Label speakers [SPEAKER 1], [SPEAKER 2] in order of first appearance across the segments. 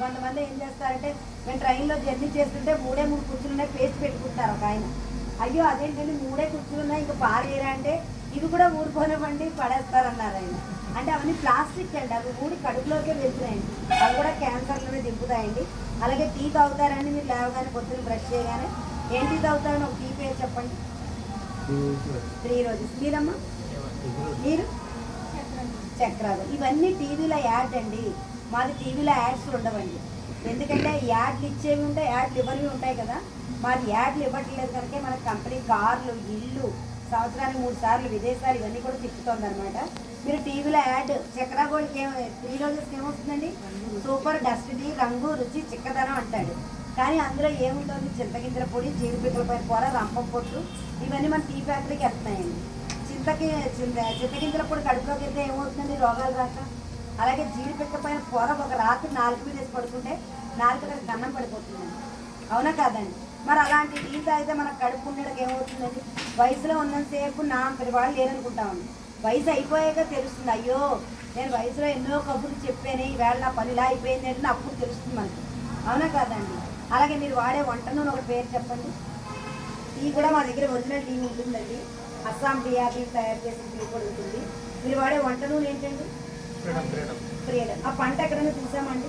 [SPEAKER 1] కొంతమంది ఏం చేస్తారంటే మేము ట్రైన్లో జర్నీ చేస్తుంటే 3 కుర్చీలు ఉన్నాయి, పేస్ట్ పెట్టుకుంటారు ఒక ఆయన. అయ్యో అదేంటండి 3 కుర్చీలు ఉన్నాయి ఇంకా పారేయరా అంటే ఇవి కూడా ఊరుకోనివ్వండి పడేస్తారన్నారు ఆయన. అంటే అవన్నీ ప్లాస్టిక్ అండి, అవి ఊడి కడుపులోకే వెళ్తున్నాయండి, అవి కూడా క్యాన్సర్లోనే దింపుతాయండి. అలాగే టీ తాగుతారండి మీరు లేవగానే పొద్దున్న బ్రష్ చేయగానే ఏం టీ తాగుతారని ఒక టీ పేరు చెప్పండి. 3 రోజెస్. మీరమ్మా? మీరు? చక్రాలు. ఇవన్నీ టీవీలో యాడ్ అండి, మాది టీవీలో యాడ్స్ ఉండవండి. ఎందుకంటే యాడ్లు ఇచ్చేవి ఉంటాయి, యాడ్లు ఇవ్వనివి ఉంటాయి కదా. మాది యాడ్లు ఇవ్వట్లేదు కనుక మన కంపెనీ కార్లు, ఇల్లు, సంవత్సరానికి 3 సార్లు విదేశాలు ఇవన్నీ కూడా తిప్పుతుంది అనమాట. మీరు టీవీలో యాడ్ చక్రా గోల్డ్కి 3 రోజెస్కి ఏమొస్తుందండి? సూపర్ డస్ట్ది, రంగు, రుచి, చిక్కదనం అంటాడు. కానీ అందులో ఏముంటుంది? చింతగింజల పొడి, జీడిపిక్కల పైన కూర, రంపం పొట్టు, ఇవన్నీ మన టీ ఫ్యాక్టరీకి వెళ్తున్నాయండి. చింతగింజల పొడి కడుపులోకి వెళ్తే ఏమవుతుందండి? రోగాలు రాక. అలాగే జీడిపిక్క పైన కూర ఒక రాత్రి 4 మీద వేసి పడుకుంటే 4 దగ్గర అన్నం పడిపోతుందండి. అవునా కాదండి? మరి అలాంటి టీ తాగితే మనకు కడుపు ఉండడానికి ఏమవుతుందండి? వయసులో ఉన్నంతసేపు నా వాళ్ళు లేరనుకుంటామండి. వయసు అయిపోయాక తెలుస్తుంది, అయ్యో నేను వయసులో ఎన్నో కబుర్లు చెప్పాను, ఈవేళ నా పని ఇలా అయిపోయింది అంటే అప్పుడు తెలుస్తుంది మనకి. అవునా కాదండి? అలాగే మీరు వాడే వంట నూనె ఒకటి పేరు చెప్పండి. టీ కూడా మా దగ్గర ఒరిజినల్ టీ ఉంటుందండి, అస్సాం టీ ఆపి తయారు చేసిన టీ కూడా ఉంటుంది. మీరు వాడే వంట నూనె ఏంటండి? ఫ్రీడమ్. ఆ పంట ఎక్కడైనా చూసామండి?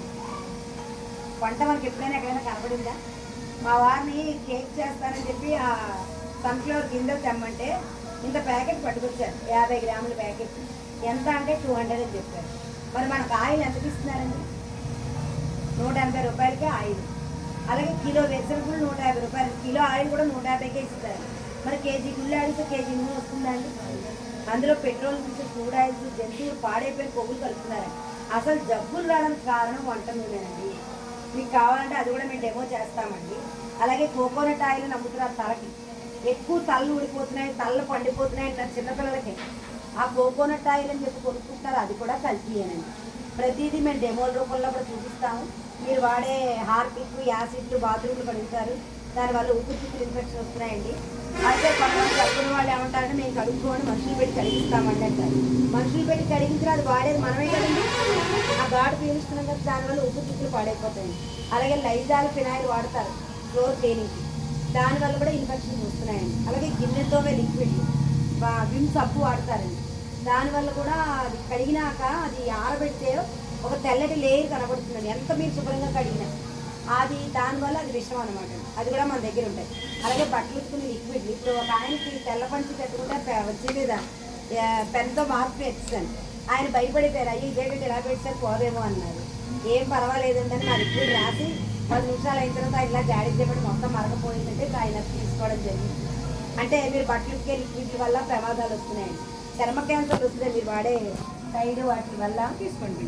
[SPEAKER 1] పంట మనకి ఎప్పుడైనా ఎక్కడైనా కనపడిందా? మా వారిని కేక్ చేస్తానని చెప్పి ఆ సన్ఫ్లవర్ గింజలు తెమ్మంటే ఇంత ప్యాకెట్ పట్టుకొచ్చారు, 50 గ్రాముల ప్యాకెట్. ఎంత అంటే 200 అని చెప్పారు. మరి మనకు ఆయిల్ ఎంతకి ఇస్తున్నారండి? 180 రూపాయలకే ఆయిల్. అలాగే కిలో వెజిటబుల్ 150 రూపాయలు, కిలో ఆయిల్ కూడా 150కే ఇస్తారు. మరి కేజీ గుళ్ళు అడిగితే కేజీ నూనె వస్తుందండి. అందులో పెట్రోల్ నుంచి క్రూడ్ ఆయిల్స్, జంతువులు పాడైపోయిన కొవ్వులు కలుపుతున్నారండి. అసలు జబ్బులు రావడానికి కారణం వంట నూనెనండి. మీకు కావాలంటే అది కూడా మేము డెమో చేస్తామండి. అలాగే కోకోనట్ ఆయిల్ నమ్ముతున్నారు తలకి, ఎక్కువ తలలు ఊడిపోతున్నాయి, తలలు పండిపోతున్నాయి అంటారు చిన్నపిల్లలకి. ఆ కోకోనట్ ఆయిల్ అని చెప్పి కొనుక్కుంటారు, అది కూడా కలిపియేనండి. ప్రతిదీ మేము డెమోల రూపంలో కూడా చూపిస్తాము. మీరు వాడే హార్పిక్, యాసిడ్లు బాత్రూమ్లు కడుగుతారు, దానివల్ల ఊపిరితిత్తులు ఇన్ఫెక్షన్ వస్తున్నాయండి. అయితే కొంతమంది జబ్బున్న వాళ్ళు ఏమంటారంటే మేము కడుక్కోని మనుషులు పెట్టి కడిగిస్తామండి అంటారు. మనుషులు పెట్టి కడిగించిన అది వాడేది మనమే కదండి, ఆ గాడు పీలుస్తున్నాం కదా, దానివల్ల ఊపిరితిత్తులు పాడైపోతాయి. అలాగే లైజాల్, ఫినాయిల్ వాడతారు ఫ్లోర్ క్లీనింగ్కి, దానివల్ల కూడా ఇన్ఫెక్షన్స్ వస్తున్నాయండి. అలాగే గిన్నెతోనే లిక్విడ్, విమ్ సబ్బు వాడతారండి, దానివల్ల కూడా అది కడిగినాక అది ఆరబెడితే ఒక తెల్లటి లేయర్ కనబడుతుందండి ఎంత మీరు శుభ్రంగా కడిగినా. అది దానివల్ల అది విషయం అనమాట, అది కూడా మన దగ్గర ఉంటాయి. అలాగే బట్టలు ఉతుకునే లిక్విడ్, ఇప్పుడు ఒక ఆయనకి తెల్ల పంచి పెట్టుకుంటే వచ్చే మీద పెన్తో మార్పు ఎత్తాను, ఆయన భయపడిపోయారు, అయ్యి ఇదేంటి ఇలా పెట్టారు పోదేమో అన్నారు. ఏం పర్వాలేదండి నా లిక్విడ్ రాసి 10 నిమిషాలు అయిన తర్వాత ఇలా జాడించేపడి మొత్తం మరగపోయిందంటే ఆయన తీసుకోవడం జరిగింది. అంటే మీరు బట్టలు ఉతికే లిక్విడ్ వల్ల ప్రమాదాలు వస్తున్నాయండి, చర్మ క్యాన్సర్లు వస్తున్నాయి మీరు వాడే సైడ్ వాటి వల్ల తీసుకోండి.